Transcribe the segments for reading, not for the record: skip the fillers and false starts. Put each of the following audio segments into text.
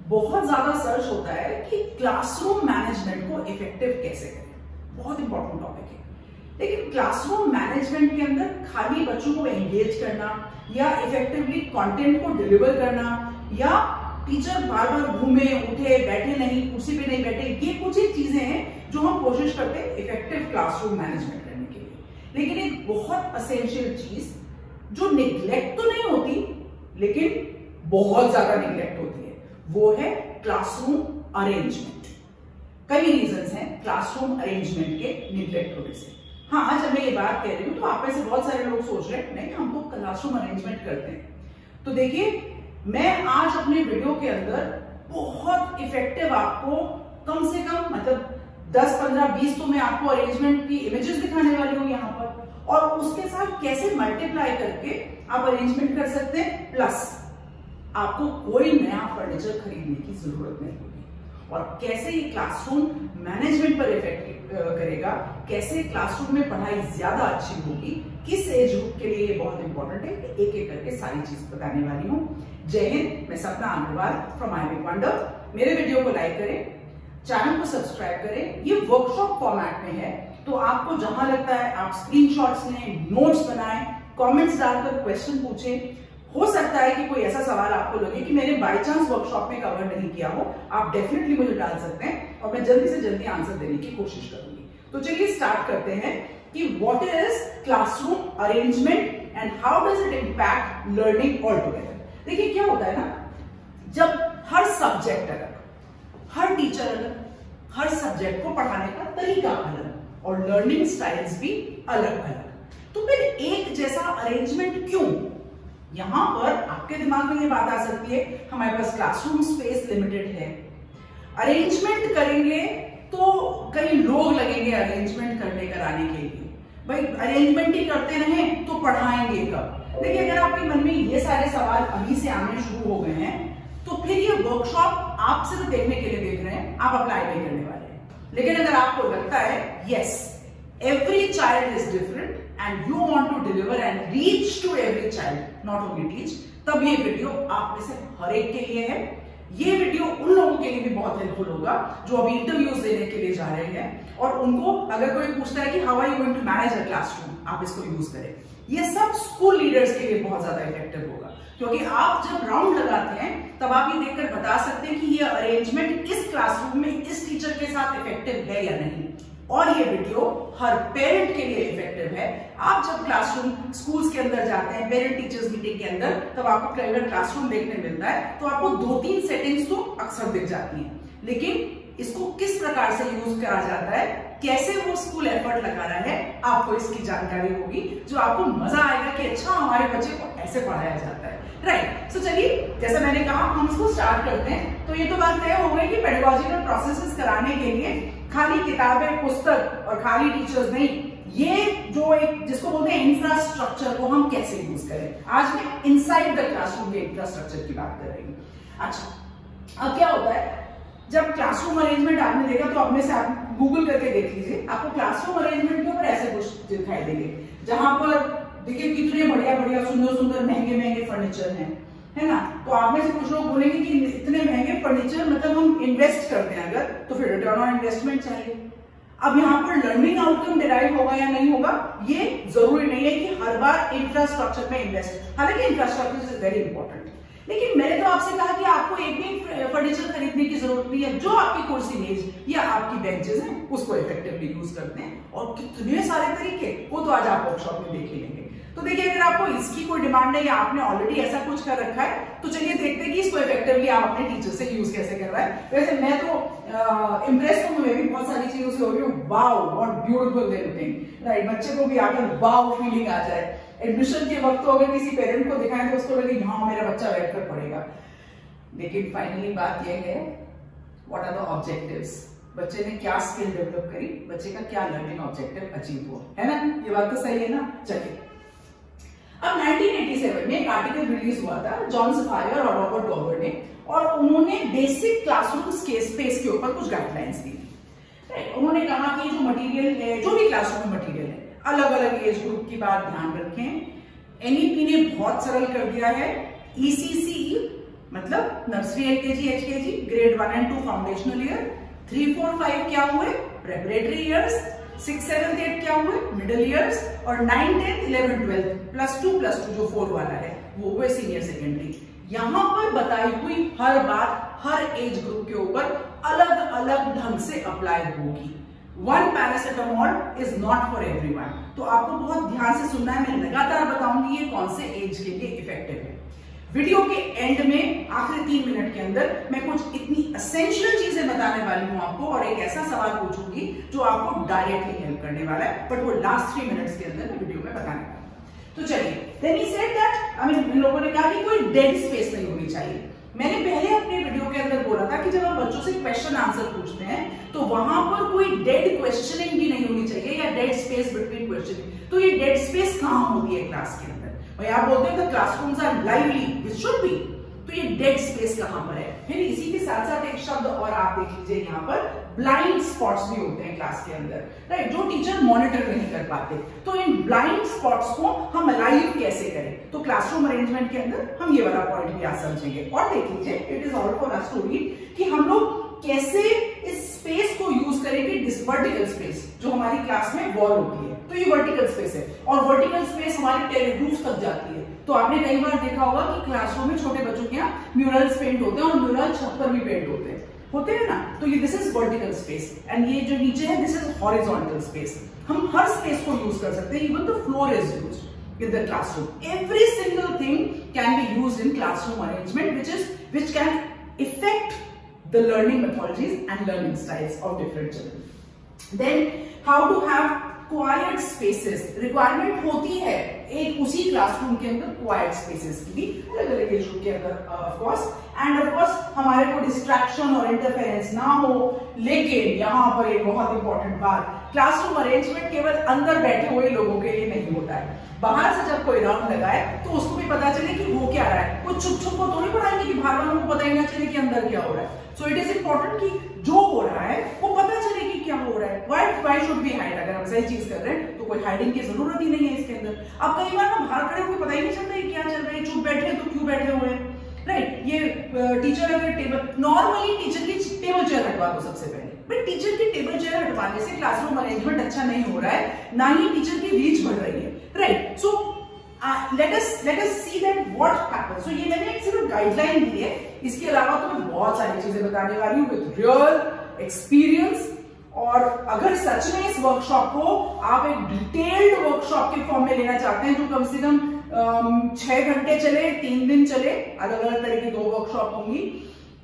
बहुत ज्यादा सर्च होता है कि क्लासरूम मैनेजमेंट को इफेक्टिव कैसे करें। बहुत इंपॉर्टेंट टॉपिक है, लेकिन क्लासरूम मैनेजमेंट के अंदर खाली बच्चों को एंगेज करना या इफेक्टिवली कंटेंट को डिलीवर करना या टीचर बार बार घूमे उठे बैठे नहीं, कुर्सी पे नहीं बैठे, ये कुछ ही चीजें हैं जो हम कोशिश करते हैं इफेक्टिव क्लासरूम मैनेजमेंट करने के लिए। लेकिन एक बहुत असेंशियल चीज जो निग्लेक्ट तो नहीं होती लेकिन बहुत ज्यादा निग्लेक्ट होती है, वो है क्लासरूम अरेंजमेंट। कई रीजंस हैं क्लासरूम अरेंजमेंट के निग्लेक्ट होने से। हाँ, जब मैं ये बात कह रही हूं तो आप में से बहुत सारे लोग सोच रहे हैं नहीं हम तो क्लासरूम अरेंजमेंट करते हैं। तो देखिए, मैं आज अपने वीडियो के अंदर बहुत इफेक्टिव आपको कम से कम मतलब 10, 15, 20 तो मैं आपको अरेंजमेंट की इमेजेस दिखाने वाली हूँ यहाँ पर, और उसके साथ कैसे मल्टीप्लाई करके आप अरेंजमेंट कर सकते हैं, प्लस आपको कोई नया फर्नीचर खरीदने की जरूरत नहीं होगी, और कैसे ये क्लासरूम मैनेजमेंट पर इफेक्ट करेगा, कैसे क्लासरूम में पढ़ाई ज्यादा अच्छी होगी, किस एज ग्रुप के लिए ये बहुत इंपॉर्टेंट है, एक एक करके सारी चीज बताने वाली हूँ। जय हिंद, मैं सपना अग्रवाल फ्रॉम आईबिग वंडर। मेरे वीडियो को लाइक करें, चैनल को सब्सक्राइब करें। ये वर्कशॉप फॉर्मेट में है, तो आपको जहां लगता है आप स्क्रीनशॉट्स लें, नोट्स बनाएं, कमेंट्स डालकर क्वेश्चन पूछें। हो सकता है कि कोई ऐसा सवाल आपको लगे कि मैंने बाय चांस वर्कशॉप में कवर नहीं किया हो, आप डेफिनेटली मुझे डाल सकते हैं और मैं जल्दी से जल्दी आंसर देने की कोशिश करूंगी। तो चलिए स्टार्ट करते हैं कि what is classroom arrangement and how does it impact learning all together. देखिए क्या होता है ना, जब हर सब्जेक्ट अलग, हर टीचर अलग, हर सब्जेक्ट को पढ़ाने का तरीका अलग और लर्निंग स्टाइल्स भी अलग अलग, तो फिर एक जैसा अरेंजमेंट क्यों? यहां पर आपके दिमाग में ये बात आ सकती है हमारे पास क्लासरूम स्पेस लिमिटेड है, अरेंजमेंट करेंगे तो कई लोग लगेंगे अरेंजमेंट करने कराने के लिए, भाई अरेंजमेंट ही करते रहें तो पढ़ाएंगे कब? देखिए, अगर आपके मन में ये सारे सवाल अभी से आने शुरू हो गए हैं तो फिर ये वर्कशॉप आप सिर्फ देखने के लिए देख रहे हैं, आप अप्लाई नहीं करने वाले हैं। लेकिन अगर आपको लगता है yes every child is different and you want to deliver and reach to every child, not only teach, तब ये वीडियो आप में से हर एक के लिए है। ये वीडियो उन लोगों के लिए भी बहुत हेल्पफुल होगा जो अभी इंटरव्यूज देने के लिए जा रहे हैं, और उनको अगर कोई पूछता है कि how are you going to manage a classroom, आप इसको यूज करें। ये सब स्कूल लीडर्स के लिए बहुत ज्यादा इफेक्टिव होगा, क्योंकि आप जब राउंड लगाते हैं तब आप ये देखकर बता सकते हैं कि ये अरेंजमेंट इस क्लासरूम में इस टीचर के साथ इफेक्टिव है या नहीं। और ये वीडियो हर पेरेंट के लिए इफेक्टिव है। आप जब क्लासरूम स्कूल्स के अंदर जाते हैं पेरेंट टीचर्स मीटिंग के अंदर, तब आपको अगर क्लासरूम देखने मिलता है तो आपको 2-3 सेटिंग्स तो अक्सर दिख जाती हैं, लेकिन इसको किस प्रकार से यूज करा जाता है, कैसे वो स्कूल एफर्ट लगा रहा है, आपको इसकी जानकारी होगी, जो आपको मजा आएगा कि अच्छा हमारे बच्चे को ऐसे पढ़ाया जाता है, राइट। सो चलिए, जैसा मैंने कहा हम इसको स्टार्ट करते हैं। तो ये तो बात तय हो गई कि पेडागॉजिकल प्रोसेसेस कराने के लिए खाली किताबें, पुस्तक और खाली टीचर्स नहीं, ये जो एक जिसको बोलते हैं इंफ्रास्ट्रक्चर को हम कैसे यूज करें। आज मैं इनसाइड द क्लासरूम के इंफ्रास्ट्रक्चर की बात कर रही हूँ। अच्छा, अब क्या होता है, जब क्लासरूम अरेंजमेंट आपने देखा तो अपने से आप गूगल करके देख लीजिए, आपको क्लासरूम अरेंजमेंट के ऊपर ऐसे कुछ दिखाई देंगे, जहां पर देखिए कितने बढ़िया बढ़िया सुंदर सुंदर महंगे महंगे फर्नीचर हैं, है ना। तो आप में से कुछ लोग बोलेंगे कि इतने महंगे फर्नीचर मतलब हम इन्वेस्ट करते हैं अगर, तो फिर रिटर्न ऑन इन्वेस्टमेंट चाहिए। अब यहाँ पर लर्निंग आउटकम डिराइव होगा या नहीं होगा, ये जरूरी नहीं है कि हर बार इंफ्रास्ट्रक्चर में इन्वेस्ट, हालांकि इंफ्रास्ट्रक्चर इज वेरी इंपॉर्टेंट। लेकिन मैंने तो आपसे कहा कि आपको एक भी फर्नीचर खरीदने की जरूरत नहीं है, जो आपकी कुर्सी मेज या आपकी बेंचेस हैं उसको इफेक्टिवली यूज करते हैं, और कितने सारे तरीके वो तो आज आप वर्कशॉप में देख ही लेंगे। तो देखिए, अगर आपको इसकी कोई डिमांड है या आपने ऑलरेडी ऐसा कुछ कर रखा है, तो चलिए देखते हैं कि इसको इफेक्टिवली आप अपने टीचर से यूज कैसे कर रहा है। वैसे मैं तो इम्प्रेस हूँ, मैं भी बहुत सारी चीजों से हो रही हूँ। Wow what beautiful they looking, right. बच्चे को भी आकर वाओ फीलिंग आ जाए। एडमिशन के वक्त तो अगर किसी पेरेंट को दिखाएं तो उसको लगे हाँ मेरा बच्चा बैठकर पढ़ेगा, लेकिन फाइनली बात यह है व्हाट आर द ऑब्जेक्टिव्स, बच्चे ने क्या स्किल डेवलप करी, बच्चे का क्या लर्निंग ऑब्जेक्टिव अचीव हुआ, है ना। ये बात तो सही है ना। चलिए, अब 1987 में एक आर्टिकल रिलीज हुआ था जॉन सफायर और रॉबर्ट डॉवर ने, और उन्होंने बेसिक क्लासरूम स्पेस के ऊपर कुछ गाइडलाइंस दी। उन्होंने कहा कि जो मटेरियल है, जो भी क्लासरूम में मटेरियल है, अलग अलग एज ग्रुप की बात ध्यान रखें। एनईपी ने बहुत सरल कर दिया है, ECC मतलब nursery, LKG, HKG, grade 1 and 2 foundational year, 3, 4, 5 क्या हुए प्रेपरेटरी ईयर्स, 6, 7, 8 क्या हुए मिडिल ईयर्स, और 9, 10, 11, 12 +2 जो 4 वाला है वो हुए सीनियर सेकेंडरी। यहां पर बताई हुई हर बात हर एज ग्रुप के ऊपर अलग अलग ढंग से अप्लाई होगी। One paracetamol is not for everyone, तो आपको बहुत ध्यान से सुनना है। मैं लगातार बताऊंगी ये कौन से एज के लिए इफेक्टिव है। वीडियो के एंड में आखिरी 3 मिनट के अंदर मैं कुछ इतनी एसेंशियल चीजें बताने वाली हूं आपको, और एक ऐसा सवाल पूछूंगी जो आपको डायरेक्टली हेल्प करने वाला है, बट वो लास्ट 3 मिनट्स के अंदर मैं वीडियो में बताने वाला हूं। तो चलिए, देन ही सेड दैट, इन लोगों ने कहा कि कोई डेड स्पेस नहीं होनी चाहिए। मैंने पहले अपने वीडियो के अंदर बोला था कि जब आप बच्चों से क्वेश्चन आंसर पूछते हैं तो वहां पर कोई डेड क्वेश्चनिंग भी नहीं होनी चाहिए या डेड स्पेस बिटवीन क्वेश्चनिंग। तो ये डेड स्पेस कहां होती है क्लास के अंदर? भाई आप बोलते हैं the classrooms are lively, which should be, तो ये डेड स्पेस कहां पर है? फिर इसी के साथ साथ एक शब्द और आप देख लीजिए, यहाँ पर ब्लाइंड स्पॉट्स भी होते हैं क्लास के अंदर, राइट, जो टीचर मॉनिटर नहीं कर पाते। तो इन ब्लाइंड स्पॉट्स को हम अलाइव कैसे करें? तो क्लासरूम अरेंजमेंट के अंदर हम ये वाला पॉइंट भी आज समझेंगे। और देख लीजिए, it is all for us to read कि हम लोग कैसे इस स्पेस को यूज करेंगे। वर्टिकल स्पेस जो हमारी क्लास में वॉल होती है, तो ये वर्टिकल स्पेस है, और वर्टिकल स्पेस हमारी रूफ तक जाती है। तो आपने कई बार देखा होगा कि क्लासरूम में छोटे बच्चों के यहाँ म्यूरल्स पेंट होते हैं, और म्यूरल छत पर भी पेंट होते हैं ना। तो ये this is vertical space, and ये जो नीचे है दिस इज हॉरिजॉन्टल स्पेस। हम हर स्पेस को यूज कर सकते हैं, even the floor is used in the classroom. Every single thing can be used in classroom arrangement which can affect the learning methodologies and learning styles of different children. Then how to have quiet spaces, requirement होती है एक उसी classroom के अंदर quite spaces की भी अलग अलग एज ग्रुप के अंदर of course, end of course हमारे को डिस्ट्रैक्शन और इंटरफेरेंस ना हो। लेकिन यहाँ पर एक बहुत इंपॉर्टेंट बात, क्लासरूम अरेंजमेंट केवल अंदर बैठे हुए लोगों के लिए नहीं होता है। बाहर से जब कोई राउंड लगाए तो उसको भी पता चले कि हो क्या रहा है। कुछ छुप छुप को थोड़ी पढ़ाएंगे कि बाहर वालों को पता ही ना चले कि अंदर क्या हो रहा है। सो इट इज इंपॉर्टेंट कि जो हो रहा है वो पता चले कि क्या हो रहा है। Why should be hide? अगर हम सही चीज कर रहे हैं तो कोई हाइडिंग की जरूरत ही नहीं है इसके अंदर। अब कई बार हम बाहर खड़े हुए पता ही नहीं चलता है क्या चल रहा है, चुप बैठे तो क्यों बैठे हुए हैं, राइट। ये टीचर अगर टेबल, नॉर्मली टीचर की टेबल चेयर हटवा दो सबसे पहले, बट टीचर की टेबल चेयर हटवाने से क्लासरूम अरेंजमेंट अच्छा नहीं हो रहा है, ना ही टीचर की रीच बढ़ रही है, right. So let us see that what happens. So ये मैंने एक सिर्फ गाइडलाइन दी है, इसके अलावा तो मैं बहुत सारी चीजें बताने वाली हूँ विद रियल एक्सपीरियंस। और अगर सच में इस वर्कशॉप को आप एक डिटेल्ड वर्कशॉप के फॉर्म में लेना चाहते हैं, जो कम से कम 6 घंटे चले, 3 दिन चले, अलग अलग तरह की 2 वर्कशॉप होंगी,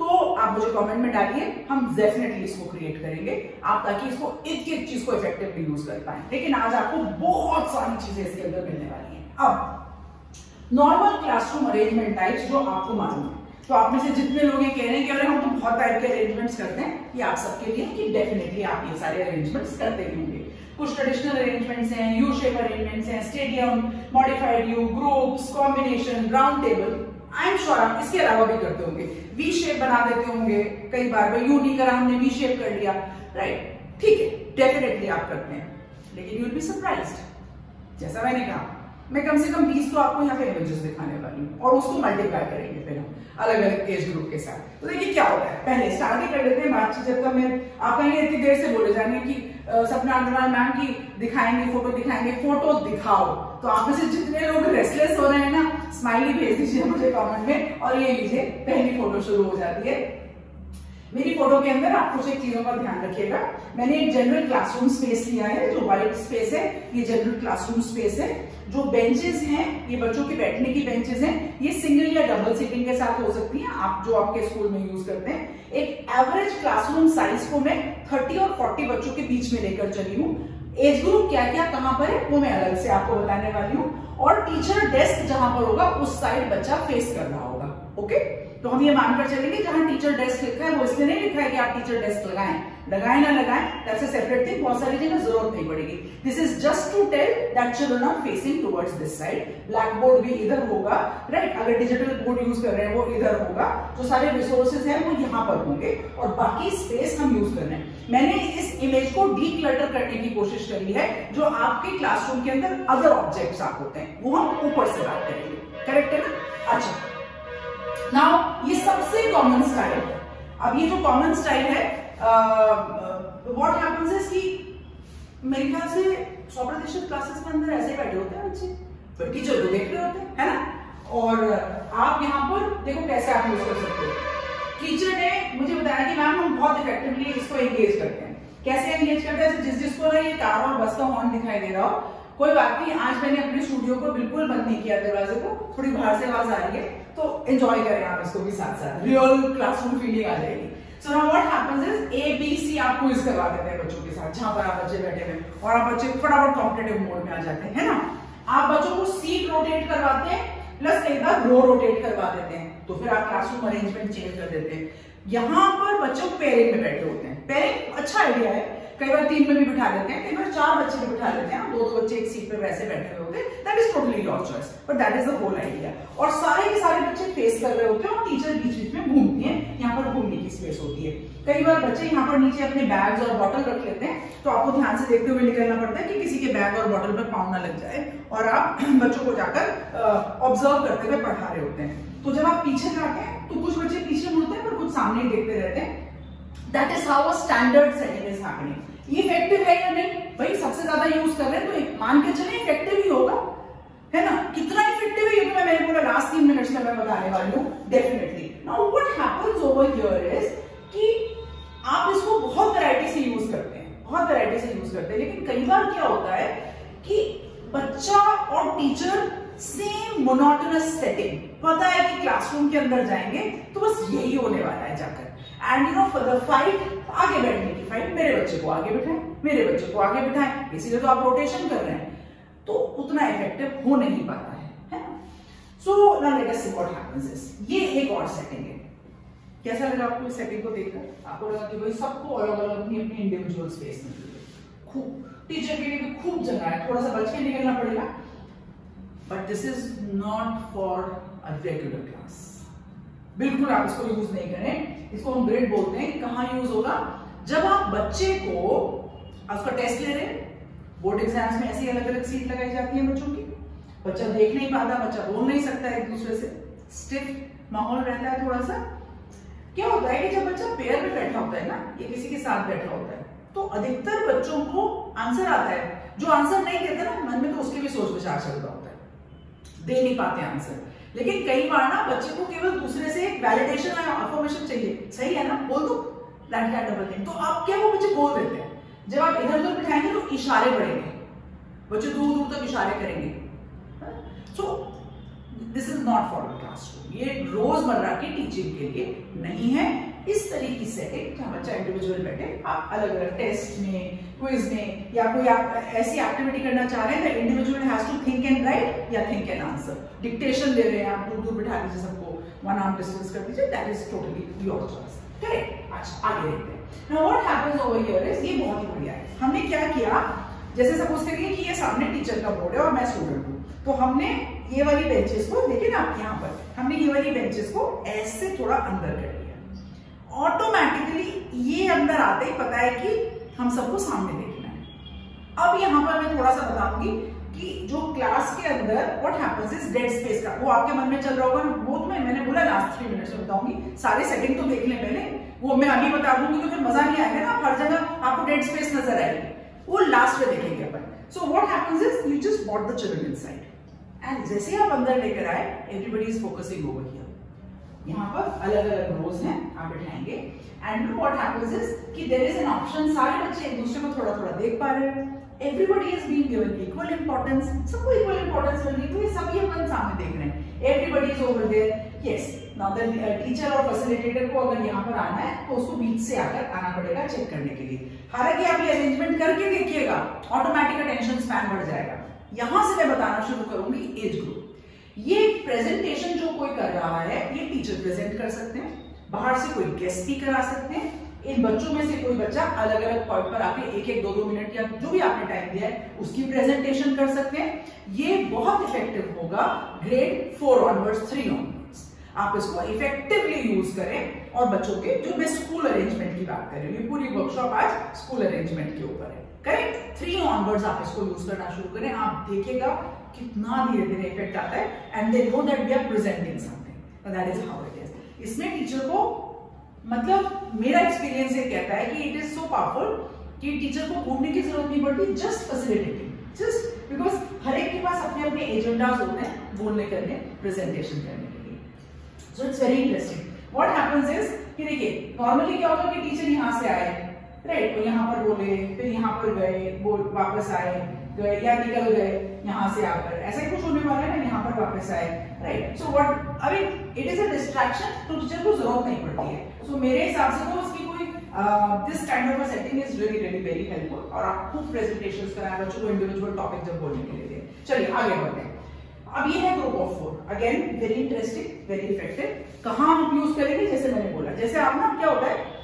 तो आप मुझे कमेंट में डालिए, हम डेफिनेटली इसको क्रिएट करेंगे आप, ताकि इसको एक एक चीज को इफेक्टिवली यूज कर पाए। लेकिन आज आपको बहुत सारी चीजें इसके अंदर मिलने वाली हैं। अब नॉर्मल क्लासरूम अरेंजमेंट टाइप्स जो आपको मालूम है, तो आप में से जितने लोग ये कह रहे हैं कि अरे हम तो बहुत टाइप के अरेंजमेंट्स करते हैं, ये आप सबके लिए कि डेफिनेटली आप ये सारे अरेंजमेंट्स करते ही होंगे। कुछ ट्रेडिशनल अरेंजमेंट्स हैं, यू शेप अरेंजमेंट्स हैं, stadium, modified you, groups, combination, round table, I am sure आप इसके अलावा भी करते होंगे। वी शेप बना देते होंगे कई बार, भाई यू नहीं करा हमने वी शेप कर लिया, राइट, ठीक है, डेफिनेटली आप करते हैं। लेकिन यू विल बी सरप्राइज्ड, जैसा मैंने कहा मैं कम से कम 20 तो आपको यहाँ पे इमेजेस दिखाने वाली हूँ, और उसको मल्टीप्लाई करेंगे फिर हम अलग अलग एज ग्रुप के साथ। तो देखिए क्या होता है, पहले स्टार्ट ही कर लेते हैं बातचीत। जब तक मैं आप कहेंगे इतनी देर से बोले जाएंगे कि सपना अग्रवाल मैम की दिखाएंगे, फोटो दिखाओ, तो आप में से जितने लोग रेस्टलेस हो रहे हैं ना, स्माइली भेज दीजिए मुझे कमेंट में। और ये लीजिए पहली फोटो शुरू हो जाती है। मेरी फोटो के अंदर आप कुछ एक चीजों का ध्यान रखिएगा। मैंने एक जनरल क्लासरूम स्पेस लिया है, जो व्हाइट स्पेस है, ये जनरल क्लासरूम स्पेस है। जो बेंचेस हैं, ये बच्चों के बैठने की बेंचेस हैं, ये सिंगल या डबल सीटिंग के साथ हो सकती हैं, आप जो आपके स्कूल में यूज करते हैं। एक एवरेज क्लासरूम साइज को मैं 30 और 40 बच्चों के बीच में लेकर चली हूँ। एज ग्रुप क्या क्या कहां पर है वो मैं अलग से आपको बताने वाली हूँ। और टीचर डेस्क जहां पर होगा उस साइड बच्चा फेस कर रहा होगा, ओके। तो हम ये मानकर चलेंगे जहां टीचर डेस्क लिखा है वो इसलिए नहीं लिखा है कि आप टीचर डेस्क लगाएं ना लगाएं, दैट्स अ सेपरेट थिंग, बहुत सारी जगह जरूरत नहीं पड़ेगी। This is just to tell that children are facing towards this side. Black board भी इधर होगा, राइट, अगर डिजिटल बोर्ड यूज कर रहे हैं वो इधर होगा, जो सारे रिसोर्सेज हैं वो यहाँ पर होंगे, और बाकी स्पेस हम यूज कर रहे हैं। मैंने इस इमेज को डीक्लटर करने की कोशिश करी है। जो आपके क्लासरूम के अंदर अदर ऑब्जेक्ट्स आप होते हैं वो हम ऊपर से बात करेंगे, करेक्ट है ना। अच्छा, नाउ ये सबसे कॉमन स्टाइल है। अब ये जो कॉमन स्टाइल है, व्हाट हैपेंस इज कि मेरे ख्याल से 100% क्लासेस के अंदर ऐसे बैठे होते हैं बच्चे, पर टीचर को देख रहे होते हैं, है ना। और आप यहाँ पर देखो कैसे आप यूज कर सकते हो। टीचर ने मुझे बताया कि मैम हम बहुत इफेक्टिवली इसको एंगेज करते हैं। कैसे एंगेज करते हैं? जिसको ना ये कार और बस का हॉर्न दिखाई दे रहा हो, कोई बात नहीं, आज मैंने अपने स्टूडियो को बिल्कुल बंद नहीं किया दरवाजे को, थोड़ी बाहर से आवाज आ रही है तो एंजॉय करें आप इसको भी साथ साथ, रियल क्लासरूम फीलिंग आ जाएगी। So now what happens is ABC आप क्विज करवा देते हैं बच्चों के साथ, जहां पर आप बच्चे बैठे हुए और आप बच्चे फटाफट कॉम्पिटिटिव मोड में आ जाते हैं, है ना। आप बच्चों को सीट रोटेट करवाते हैं प्लस कई बार रो रोटेट करवा देते हैं, तो फिर आप क्लासरूम अरेंजमेंट चेंज कर देते हैं। यहाँ पर बच्चों पेयरिंग में बैठे होते हैं। पेयरिंग अच्छा आइडिया है, कई बार 3 में भी बिठा लेते हैं, कई बार 4 बच्चे भी बिठा लेते हैं, 2 बच्चे एक सीट पे वैसे बैठे हुए होते हैं। That is totally your choice, but that is the whole idea. और सारे के सारे बच्चे फेस कर रहे होते हैं और टीचर बीच बीच में घूमती है, यहाँ पर घूमने की स्पेस होती है। कई बार बच्चे यहाँ पर नीचे अपने बैग्स और बॉटल रख लेते हैं, तो आपको ध्यान से देखते हुए निकलना पड़ता है कि किसी के बैग और बॉटल पर पाँव ना लग जाए, और आप बच्चों को जाकर ऑब्जर्व करते हुए पढ़ा रहे होते हैं। तो जब आप पीछे जाते हैं तो कुछ बच्चे पीछे मुड़ते हैं पर कुछ सामने ही देखते रहते हैं। That is how a standard setting is happening. ये इफेक्टिव है या नहीं? भाई सबसे ज्यादा यूज कर रहे हैं तो मान के चलिए इफेक्टिव ही होगा, है ना। कितना इफेक्टिव है ये तो मैंने बोला लास्ट 3 मिनट्स में मैं बताने वाली हूँ definitely. Now what happens over here is कि आप इसको बहुत वैरायटी से यूज करते हैं, बहुत वैरायटी से यूज करते हैं, लेकिन कई बार क्या होता है कि बच्चा और टीचर सेम मोनोटोनस सेटिंग, पता है कि क्लासरूम के अंदर जाएंगे तो बस यही होने वाला है जाकर, and you know for the fight, आगे बैठने की फाइट, मेरे बच्चे को आगे बिठाएं, मेरे बच्चे को आगे बिठाएं, इसीलिए तो आप रोटेशन कर रहे हैं, तो उतना इफेक्टिव हो नहीं पाता है ना। So now let us see what happens is, ये एक और सेटिंग है। कैसा लगा आपको इस सेटिंग को देखकर? आपको लगा कि भाई सबको अलग अलग अपनी अपनी इंडिविजुअल स्पेस मिल रही है, खूब, टीचर के लिए भी खूब जगह है, थोड़ा सा बच के निकलना पड़ेगा, but this is not for a regular class. बिल्कुल आप इसको यूज नहीं करें, इसको हम ग्रिड बोलते हैं। कहाँ यूज होगा? जब आप बच्चे को, उसका टेस्ट ले रहे हैं, बोर्ड एग्जाम्स में ऐसी अलग अलग सीट लगाई जाती है बच्चों की, बच्चा देख नहीं पाता, बच्चा बोल नहीं सकता एक दूसरे से, स्टिफ माहौल रहता है थोड़ा सा। क्या होता है कि जब बच्चा पेयर में बैठा होता है ना, ये किसी के साथ बैठा होता है, तो अधिकतर बच्चों को आंसर आता है। जो आंसर नहीं देता ना, मन में तो उसके भी सोच विचार चल रहा होता है, दे नहीं पाते आंसर। लेकिन कई बार ना बच्चे को केवल दूसरे से एक वैलिडेशन या अफर्मेशन चाहिए, सही है ना, बोल दो, दैट काइंड ऑफ थिंग। तो आप क्या, वो बच्चे बोल देते हैं। जब आप इधर उधर बिठाएंगे तो इशारे बढ़ेंगे, बच्चे दूर दूर तक इशारे करेंगे। So this is not for a classroom, ये रोजमर्रा की टीचिंग के लिए नहीं है। इस तरह की सेटिंग जहां बच्चा इंडिविजुअल बैठे, आप अलग अलग टेस्ट में, क्विज में, या कोई आप ऐसी एक्टिविटी करना चाह रहे हैं, individual has to think and write या थिंक एंड आंसर। डिक्टेशन ले रहे हैं आप, दूर दूर बिठा दीजिए सबको, 1 आर्म डिस्टेंस कर दीजिए, that is totally your choice, correct. अच्छा आगे देखते हैं। Now what happens over here is, ये बहुत ही बढ़िया है। हमने क्या किया, जैसे सपोज करिए कि ये सामने टीचर का बोर्ड है और मैं स्टूडेंट हूँ, तो हमने ये वाली बेंचेस को, देखिए ना आप यहाँ पर, हमने ये वाली बेंचेस को ऐसे थोड़ा अंदर कर लिया। ऑटोमेटिकली ये अंदर आते ही पता है कि हम सबको सामने देखना है। अब यहाँ पर मैं थोड़ा सा बताऊंगी कि जो क्लास के अंदर what happens is dead space का, वो आपके मन में चल रहा होगा ना, वो तो मैंने बोला लास्ट 3 मिनट्स में बताऊंगी, सारे सेटिंग तो देख लें पहले, वो मैं अभी बता दूंगी तो फिर मजा नहीं आएगा ना, हर जगह आपको डेड स्पेस नजर आएगी, वो लास्ट में देखेंगे अपन। So what happens is you just bought the children inside, and जैसे आप अंदर लेकर आए, everybody is focusing over here. यहाँ पर अलग अलग रोज हैं, आप बिठाएंगे, एंड व्हाट हैपेंस इज कि देयर इज एन ऑप्शन, सारे बच्चे एक दूसरे को थोड़ा थोड़ा देख पा रहे हैं, everybody is being given equal importance, सबको इक्वल इंपॉर्टेंस मिल रही है, सभी अपन सामने देख रहे हैं, everybody is over there. Yes, now the teacher और फैसिलिटेटर को अगर यहाँ पर आना है तो उसको बीच से आकर आना पड़ेगा चेक करने के लिए। हालांकि आप ये अरेंजमेंट करके देखिएगा, ऑटोमेटिक अटेंशन स्पैन बढ़ जाएगा। यहां से मैं बताना शुरू करूंगी एज ग्रुप। ये प्रेजेंटेशन जो कोई कर रहा है, ये टीचर प्रेजेंट कर सकते हैं, बाहर से कोई गेस्ट स्पीकर आ सकते हैं, इन बच्चों में से कोई बच्चा अलग अलग पॉइंट पर आके 1-1, 2-2 मिनट या जो भी आपने टाइम दिया है उसकी प्रेजेंटेशन कर सकते हैं। ये बहुत इफेक्टिव होगा ग्रेड 4 ऑनवर्ड्स, 3 ऑनवर्ड्स। आप इसको इफेक्टिवली यूज करें, और बच्चों के, जो मैं स्कूल अरेंजमेंट की बात कर रही हूँ, ये पूरी वर्कशॉप आज स्कूल अरेंजमेंट के ऊपर है, करेक्ट। 3 ऑनवर्ड्स आप इसको यूज करना शुरू करें, आप देखिएगा कितना धीरे धीरे इफेक्ट आता है, and they know that we are presenting something, that is how it is. इसमें टीचर को मतलब मेरा एक्सपीरियंस ये कहता है कि इट इज सो पावरफुल कि टीचर को ढूंढने की जरूरत नहीं पड़ती, जस्ट फैसिलिटेटिंग, जस्ट बिकॉज हर एक के पास अपने अपने एजेंडाज होते हैं बोलने करने प्रेजेंटेशन करने के लिए। So it's very interesting. What happens is कि देखिए नॉर्मली क्या होगा कि टीचर यहाँ से आए, राइट, तो यहाँ पर बोले, फिर यहाँ पर गए, बोल वापस आए, गए या निकल गए यहाँ से आकर, ऐसा ही कुछ होने वाला है ना, यहाँ पर वापस आए, right. So what I mean it is a distraction, तो टीचर को जरूरत नहीं पड़ती है। सो मेरे हिसाब से तो उसकी कोई this kind of a setting is really really very helpful. और आप खूब प्रेजेंटेशंस कराएं बच्चों को, इंडिविजुअल टॉपिक जब बोलने के लिए। चलिए आगे बढ़ते हैं। अब ये है group of 4, again very interesting, very effective. कहाँ हम यूज करेंगे, जैसे मैंने बोला, जैसे आप ना क्या होता है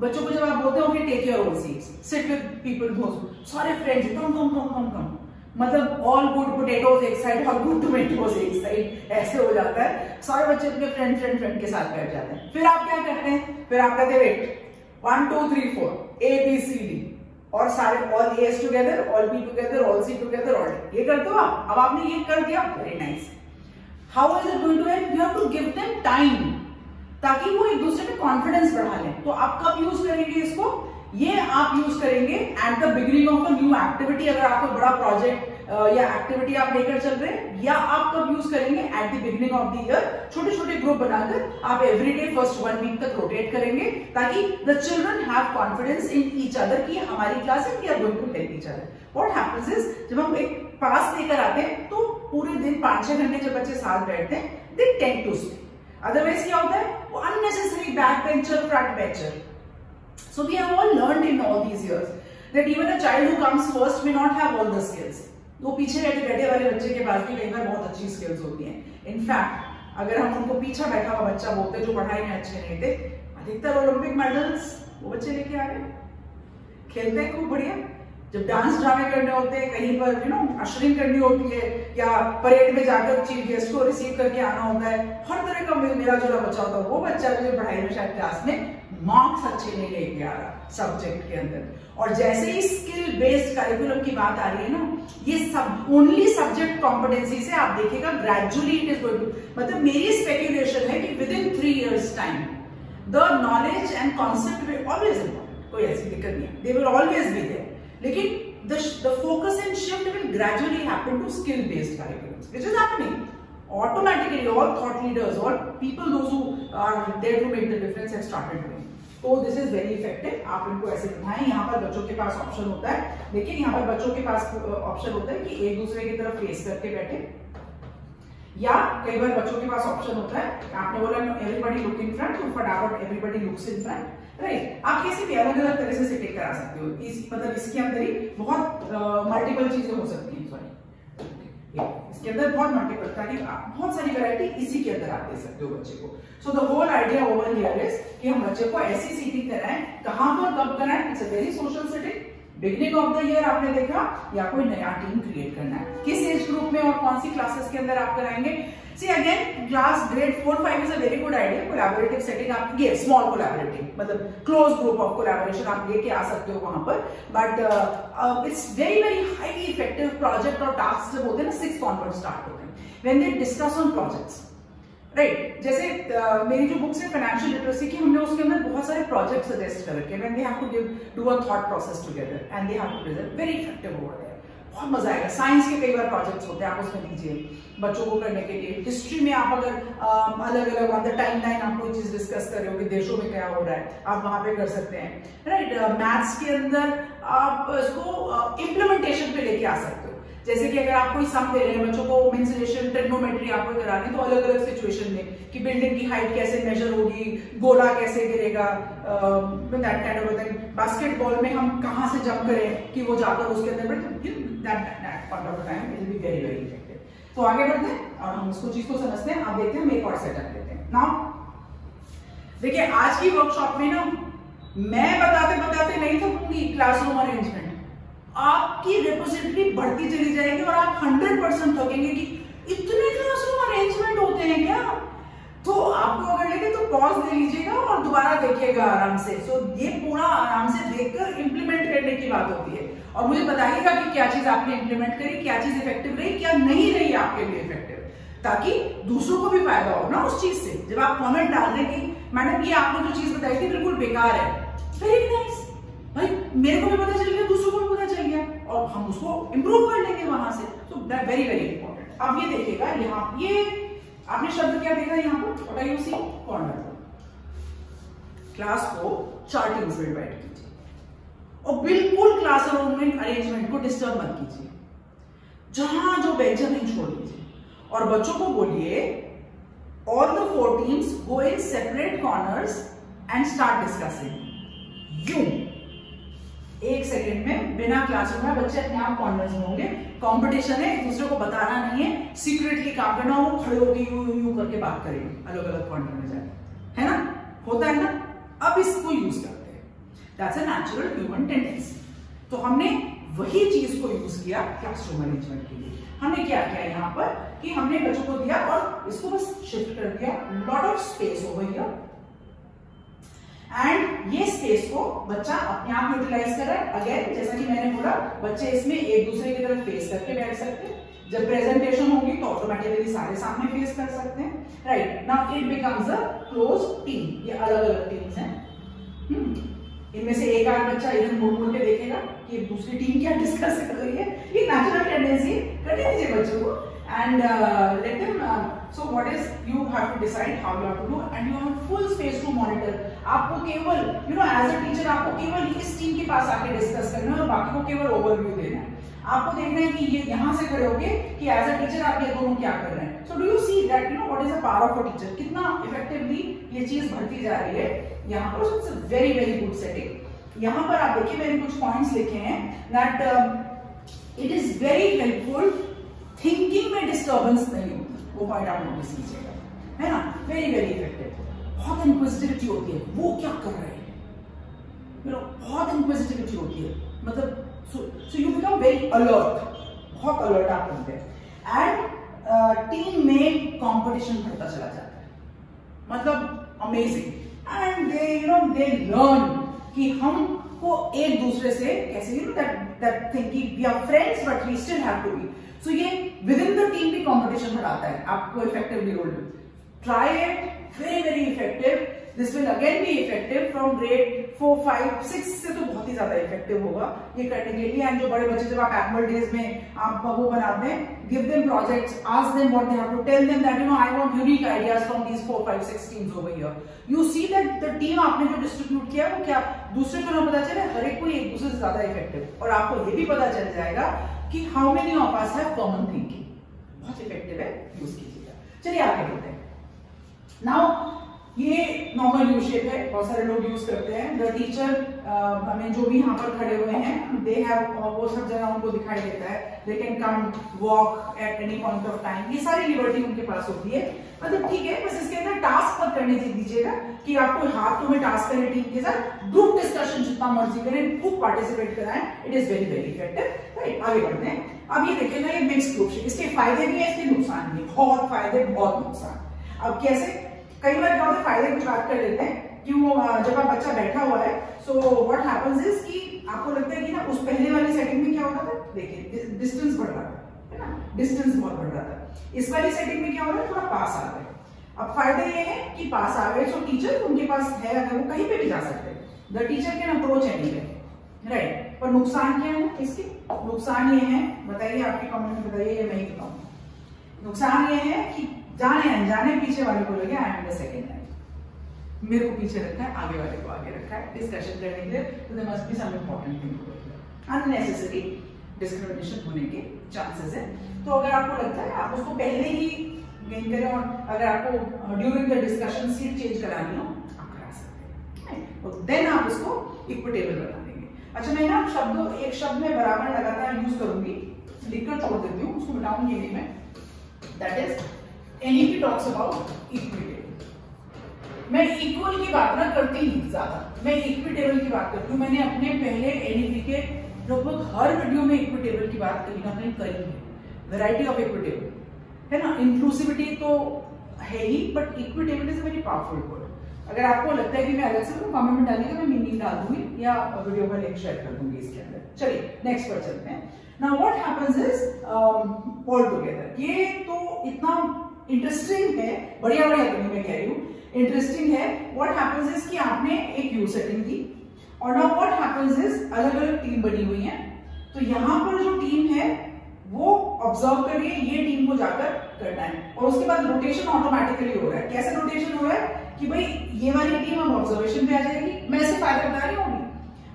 बच्चों को जब आप बोलते हो कि take your own seats, sit with people close, सारे friends come come come come come, मतलब ऑल गुड पोटैटोज एक साइड, ऑल गुड टोमेटोज एक साइड, ऐसे हो जाता है। सारे बच्चे अपने फ्रेंड के साथ बैठ जाते हैं। फिर आप क्या करते हैं, फिर आप कहते हैं वेट 1 2 3 4 ABCD, और सारे all S together, all B together, all C together, all, ये करते हो आप। अब आपने ये कर दिया, very nice. How is it going to help? You have to give them time ताकि वो एक दूसरे में कॉन्फिडेंस बढ़ा लें। तो आप कब यूज करेंगे इसको? ये आप यूज करेंगे at the beginning of a new activity, अगर आपको बड़ा प्रोजेक्ट या एक्टिविटी आप लेकर चल रहे हैं, या आप कब यूज करेंगे at the beginning of the year. छोटे छोटे ग्रुप बनाकर आप एवरीडे फर्स्ट 1 वीक तक रोटेट करेंगे ताकि the children have confidence in each other की हमारी क्लास है, we are going to help each other. What happens is जब हम एक पास लेकर आते हैं तो पूरे दिन 5-6 घंटे जब बच्चे साथ बैठते हैं, they tend to stay. Otherwise क्या होता है, वो unnecessary backbencher, frontbencher. So we have all learned in all these years that even a child who comes first may not have all the skills. वो पीछे बैठे वाले बच्चे के पास भी कई बार बहुत अच्छी स्किल्स होती हैं। इनफैक्ट अगर हम उनको पीछे बैठा हुआ बच्चा बोलते जो पढ़ाई में अच्छे नहीं थे, अधिकतर ओलंपिक मेडल्स वो बच्चे लेके आ रहे हैं, खेलते हैं खूब बढ़िया। जब डांस ड्रामे करने होते हैं, कहीं पर यू नो अशरिंग करनी होती है, या परेड में जाकर चीफ गेस्ट को रिसीव करके आना होता है, हर तरह का मेरा जोड़ा बच्चा होता है, वो बच्चा जो पढ़ाई में शायद क्लास में मार्क्स अच्छे नहीं लेके आ रहा सब्जेक्ट के अंदर। और जैसे ही स्किल बेस्ड करिकुलम की बात आ रही है ना, ये सब ओनली सब्जेक्ट कॉम्पिटेंसी से आप देखिएगा gradually it is going to, मतलब मेरी स्पेक्युलेशन है कि within 3 years time the knowledge and concept will always important, कोई ऐसी दिक्कत नहीं है, they will always be there, लेकिन the focus and shift will gradually happen to skill based curriculums, which is happening automatically. All thought leaders, all people those who are there to make the difference have started doing. So this is very effective. आप इनको ऐसे बताएं, यहाँ पर बच्चों के पास option होता है, देखिए यहाँ पर बच्चों के पास ऑप्शन होता है कि एक दूसरे की तरफ फेस करके बैठे, या कई बार बच्चों के पास ऑप्शन होता है, आपने बोला एवरीबॉडी लुक इन फ्रंट, तो फटाफट everybody looks in front, right. आप किसी भी अलग अलग तरह से सेटिंग करा सकते हो, मतलब इसके अंदर ही बहुत मल्टीपल चीजें हो सकती हैं, सॉरी इसके अंदर बहुत मल्टीपल, ताकि बहुत सारी वैरायटी इसी के अंदर आप दे सकते हो बच्चे को। So the whole idea over here is कि हम बच्चे को ऐसी सीटिंग कराएं, कहां पर कब कराएं, it's a very social setting. Beginning of the year आपने देखा, या कोई नया टीम क्रिएट करना है, किस एज ग्रुप में और कौन सी क्लासेस के अंदर आप कराएंगे। See again class grade 4-5 is a very good idea. Collaborative setting आप ये स्मॉल कोलैबोरेटिव, मतलब क्लोज ग्रुप ऑफ कोलैबोरेशन आप लेके आ सकते हो वहां पर, but it's very very highly effective. Project और टास्क जब होते हैं ना 6th onward स्टार्ट होते हैं, when they discuss on projects, right. जैसे मेरी जो बुक्स है फाइनेंशियल लिटरेसी की, हमने उसके अंदर बहुत सारे प्रोजेक्ट सजेस्ट कर रखे हैं, when they have to do a thought process together and they have to present, very effective over there, बहुत मजा आएगा। साइंस के कई बार प्रोजेक्ट्स होते हैं, आप उसमें लीजिए बच्चों को करने के लिए। हिस्ट्री में आप अगर अलग अलग ऑन द टाइम लाइन आप कोई चीज डिस्कस कर रहे हो कि देशों में क्या हो रहा है, आप वहां पे कर सकते हैं, राइट। मैथ्स के अंदर आप इसको इम्प्लीमेंटेशन पे लेके आ सकते हो, जैसे कि अगर आप कोई सम दे रहे हैं बच्चों को, मेंसुरेशन, ट्रिग्नोमेट्री आपको करानी, तो अलग अलग सिचुएशन में कि बिल्डिंग की हाइट कैसे मेजर होगी, गोला कैसे गिरेगा, that kind of thing. Basketball में हम कहां से जंप करें कि वो जाकर उसके अंदर, that point of time it will be very very effective. तो आगे बढ़ते हैं और हम इसको चीज को समझते हैं। अब देखते हैं, हम एक और सेटअप लेते हैं नाउ। देखिए आज की वर्कशॉप में ना मैं बताते बताते नहीं थकूंगी। क्लासरूम अरेंजमेंट आपकी रिपोजिटरी बढ़ती चली जाएगी और आप 100% थकेंगे कि इतने क्लासरूम अरेंजमेंट होते हैं क्या। तो आपको अगर लगे तो पॉज ले लीजिएगा और दोबारा देखिएगा आराम से। सो ये पूरा आराम से देखकर इंप्लीमेंट करने की बात होती है, और मुझे बताइएगा कि क्या चीज आपने इंप्लीमेंट करी, क्या चीज इफेक्टिव रही, क्या नहीं रही आपके लिए इफेक्टिव, ताकि दूसरों को भी फायदा हो ना उस चीज से। जब आप कमेंट डाल दें कि मैडम ये आपने जो चीज बताई थी बिल्कुल बेकार है, वेरी नाइस भाई, मेरे को भी पता चल गया, दूसरों को भी पता चल गया, और हम उसको इम्प्रूव कर लेंगे वहां से। तो दैट वेरी वेरी इंपॉर्टेंट। अब ये देखिएगा यहाँ, ये आपने शब्द क्या देखा यहाँ पर, what are you seeing, corner. Class को चार्टिंग्स में डिवाइड कीजिए और बिल्कुल क्लासरूम में अरेंजमेंट को डिस्टर्ब मत कीजिए। जहां जो बेंच है नहीं छोड़ दीजिए और बच्चों को बोलिए all the 4 teams go in separate corners and start discussing. यूं 1 सेकेंड में बिना क्लासरूम में बच्चे अपने आप कॉर्नर्स में होंगे। कंपटीशन है, एक दूसरे को बताना नहीं है, सीक्रेटली काम करना, वो खड़े होकर यूं करके बात करेंगे अलग अलग कॉर्नर में जाके, है ना, होता है ना। अब इसको यूज करते हैं, that's a natural human tendency. तो हमने वही चीज को यूज किया क्लासरूम मैनेजमेंट के लिए। हमने क्या किया यहाँ पर कि हमने बच्चों को दिया और इसको बस शिफ्ट कर दिया, lot of space over here, and ये स्पेस को बच्चा अपने आप यूटिलाइज कर रहा है। अगेन जैसा कि मैंने बोला, बच्चे इसमें एक दूसरे की तरफ फेस करके बैठ सकते हैं। जब प्रेजेंटेशन होगी तो ऑटोमेटिकली सारे सामने फेस कर सकते हैं, right. Now it becomes a close team. ये अलग अलग टीम्स हैं, इनमें से एक आध बच्चा इधर मुड़ के देखेगा कि दूसरी टीम क्या डिस्कस कर रही है। ये नेचुरल टेंडेंसी, करने दीजिए बच्चों को, and let them. So what is, you have to decide how you have to do, and you have full space to monitor. आपको केवल एज अ टीचर आपको केवल इस टीम के पास आके डिस्कस करना है और बाकी को केवल ओवरव्यू देना है। आपको देखना है कि ये यहां से खड़े होके कि एज अ टीचर आप ये दोनों क्या कर रहे हैं। So do you see that what is the power of a teacher, कितना इफेक्टिवली ये चीज बढ़ती जा रही है यहाँ पर। It's a very very good setting. यहाँ पर आप देखिए मैंने कुछ पॉइंट्स लिखे हैं that it is very helpful, thinking में डिस्टर्बेंस नहीं होती, वो पॉइंट आप नोटिस कीजिएगा, है ना, वेरी वेरी इफेक्टिव। बहुत इंक्विजिटिविटी होती है, वो क्या कर रहे हैं, बहुत इंक्विजिटिविटी होती है, मतलब so you become very alert, बहुत अलर्ट आप बनते हैं। एंड टीम में कंपटीशन बढ़ता चला जाता है, मतलब अमेजिंग। एंड दे लर्न कि हमको एक दूसरे से कैसे, that थिंग कि we are friends but we still have to be. So ये विद इन द टीम भी कंपटीशन बढ़ाता है, आपको effectively role. Try it, very very effective. This will again be effective from grade 4, 5, 6 से तो बहुत ही ज्यादा इफेक्टिव होगा ये करने के लिए। एंड जो बड़े बच्चे, जब आप एनुअल डेज में आप वो बनाते हैं, give them projects, ask them what they have to, tell them that I want unique ideas from these 4, 5, 6 teams over here. You see that the team आपने जो डिस्ट्रीब्यूट किया वो क्या दूसरे को ना पता चले, हर एक को एक दूसरे से ज्यादा इफेक्टिव। और आपको ये भी पता चल जाएगा कि how many of us have common thinking. बहुत इफेक्टिव है, यूज कीजिएगा। चलिए आगे बढ़ते हैं। नाउ ये नॉर्मल यू शेप है, बहुत सारे लोग यूज करते हैं। द टीचर हमें जो भी यहाँ पर खड़े हुए हैं, दे हैव, वो सब जगह उनको दिखाई देता है, they can come walk at any point of time, ये सारी लिबर्टी उनके पास होती है। मतलब ठीक है, बस इसके अंदर टास्क मत करने दीजिएगा कि आपको हाथों में टास्क करें टीम के साथ, ग्रुप डिस्कशन जितना मर्जी करें, खूब पार्टिसिपेट कराएं, it is very very effective, right. आगे बढ़ते हैं। अब ये देखिएगा, ये मिक्स्ड ग्रुप, इसके फायदे भी है, इसके नुकसान भी, बहुत फायदे बहुत नुकसान। अब कैसे, कई बार क्या होता है, फायदे की बात कर लेते हैं कि वो जब आप बच्चा बैठा हुआ है, सो व्हाट हैपेंस इज कि आपको लगता है कि ना उस पहले वाली सेटिंग में क्या होता था, देखिए डिस्टेंस बढ़ रहा था, है ना, डिस्टेंस बहुत बढ़ रहा था। इस वाली सेटिंग में क्या हो रहा है, थोड़ा पास आ गए। अब फायदा ये है कि पास आ गए, सो टीचर उनके पास है, अगर वो कहीं पे भी जा सकते हैं, the teacher can approach anywhere, right. पर नुकसान क्या है इसके, नुकसान ये है, बताइए, आपके कमेंट में बताइए, मैं ही बताऊं। नुकसान ये है कि जाने अनजाने पीछे वाले को लगे I am the second line, मेरे को पीछे रखा है, आगे वाले को आगे रखा है डिस्कशन करने के लिए, तो there must be some important thing. Unnecessary discrimination होने के चांसेस है। तो अगर आपको लगता है आप उसको पहले ही गेन करें, और अगर आपको during the discussion seat change करानी हो, आप करा सकते हैं, तो देन आप उसको इक्विटेबल बना देंगे। अच्छा, मैं ना एक शब्द में बराबर लगातार यूज करूंगी, लिखकर छोड़ देती हूँ, उसको बताऊंगी नहीं मैं, that is NEP talks about equitable. मैं इक्वल की बात ना करती नहीं ज्यादा, मैं इक्विटेबल की बात करती हूँ। मैंने अपने पहले NEP के लगभग हर वीडियो में इक्विटेबल की बात कहीं ना कहीं करी है। वैरायटी ऑफ इक्विटेबल, है ना, इंक्लूसिविटी तो है ही, but equitable is very powerful word. अगर आपको लगता है कि मैं अलग से कमेंट में डालने का, मैं मीनिंग डाल दूंगी या वीडियो का लिंक शेयर कर दूंगी इसके अंदर। चलिए नेक्स्ट पर चलते हैं। Now what happens is all together, ये तो इतना इंटरेस्टिंग है, बढ़िया बढ़िया तो नहीं मैं कह रही हूँ, इंटरेस्टिंग है। व्हाट हैपेंस इज कि आपने एक व्यू सेटिंग दी और नाउ व्हाट हैपेंस इज अलग अलग टीम बनी हुई है, तो यहाँ पर जो टीम है वो ऑब्जर्व करिए, ये टीम को जाकर करना है और उसके बाद रोटेशन ऑटोमेटिकली हो रहा है। कैसे रोटेशन हो रहा है कि भाई ये वाली टीम अब ऑब्जर्वेशन पे आ जाएगी, मैं ऐसे फायदा बता रही होगी,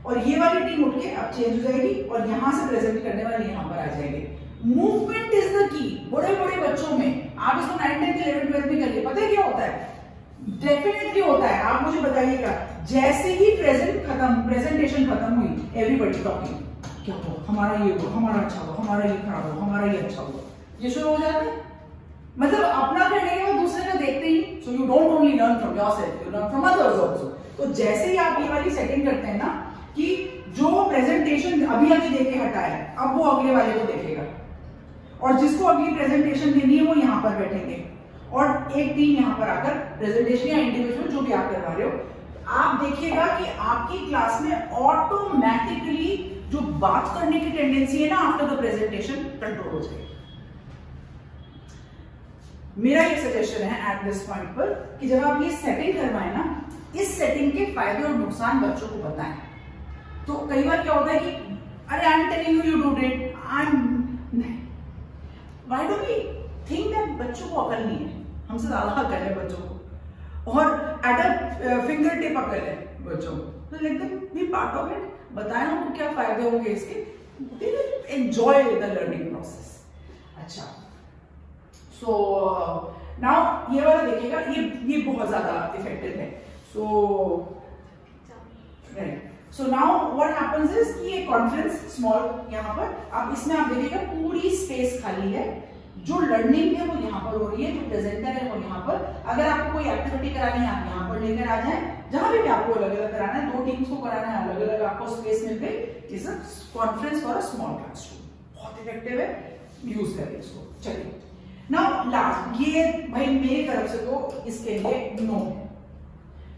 और ये वाली टीम उठ के अब चेंज हो जाएगी और यहां से प्रेजेंट करने वाली यहाँ पर आ जाएगी। Movement is the key. बड़े बड़े बच्चों में आप इसको 9, 10, 11, 12 में करिए, पता है क्या होता है? डेफिनेटली होता है, आप मुझे बताइएगा। जैसे ही प्रेजेंटेशन खत्म हुई, एवरीबॉडी टॉकिंग, क्या हो, हमारा ये हो, हमारा अच्छा हो, हमारा ये खराब हो, हमारा ये अच्छा हो, ये शुरू हो जाता है। मतलब अपना करने के बाद दूसरे को देखते ही, so you don't only learn from yourself, you learn from others also. तो जैसे ही आप ये वाली सेटिंग करते हैं ना कि जो प्रेजेंटेशन अभी अभी देके हटा है, अब वो अगले वाले को देखेगा, और जिसको अगली प्रेजेंटेशन देनी है वो यहाँ पर बैठेंगे और एक टीम यहाँ पर आकर प्रेजेंटेशन या इंडिविजुअल जो भी आप करवा रहे हो, आप देखिएगा कि आपकी क्लास में ऑटोमेटिकली जो बात करने की टेंडेंसी है ना आफ्टर द प्रेजेंटेशन, कंट्रोल हो जाएगी। मेरा ये सजेशन है एट दिस पॉइंट पर कि जब आप ये सेटिंग करवाएं ना, इस सेटिंग के फायदे और नुकसान बच्चों को बताएं। तो कई बार क्या होता है कि अरे I am telling you do it, I am नहीं, why do we think that बच्चों को अकल नहीं है, हमसे ज्यादा अकल है बच्चों को, और एट अ फिंगर टिप अकल है बच्चों को। तो let them be part of it, बताएं उनको क्या फायदे होंगे इसके, they will enjoy the learning process. अच्छा, सो नाउ ये वाला देखिएगा, ये बहुत ज्यादा इफेक्टिव है। So now what happens is कि ये कॉन्फ्रेंस स्मॉल, यहाँ पर आप इसमें आप देखिएगा पूरी स्पेस खाली है, जो लर्निंग है वो यहाँ पर हो रही है, जो प्रेजेंटर है वो यहाँ पर। अगर आपको कोई एक्टिविटी करानी है आप यहाँ पर लेकर आ जाए, जहां भी आपको अलग अलग कराना है, 2 टीम्स को कराना है अलग अलग, आपको स्पेस मिल गई। Is a conference for a small classroom, बहुत इफेक्टिव है, यूज करिए इसको। चलिए नाउ लास्ट, ये भाई मेरी तरफ से तो इसके लिए नो है।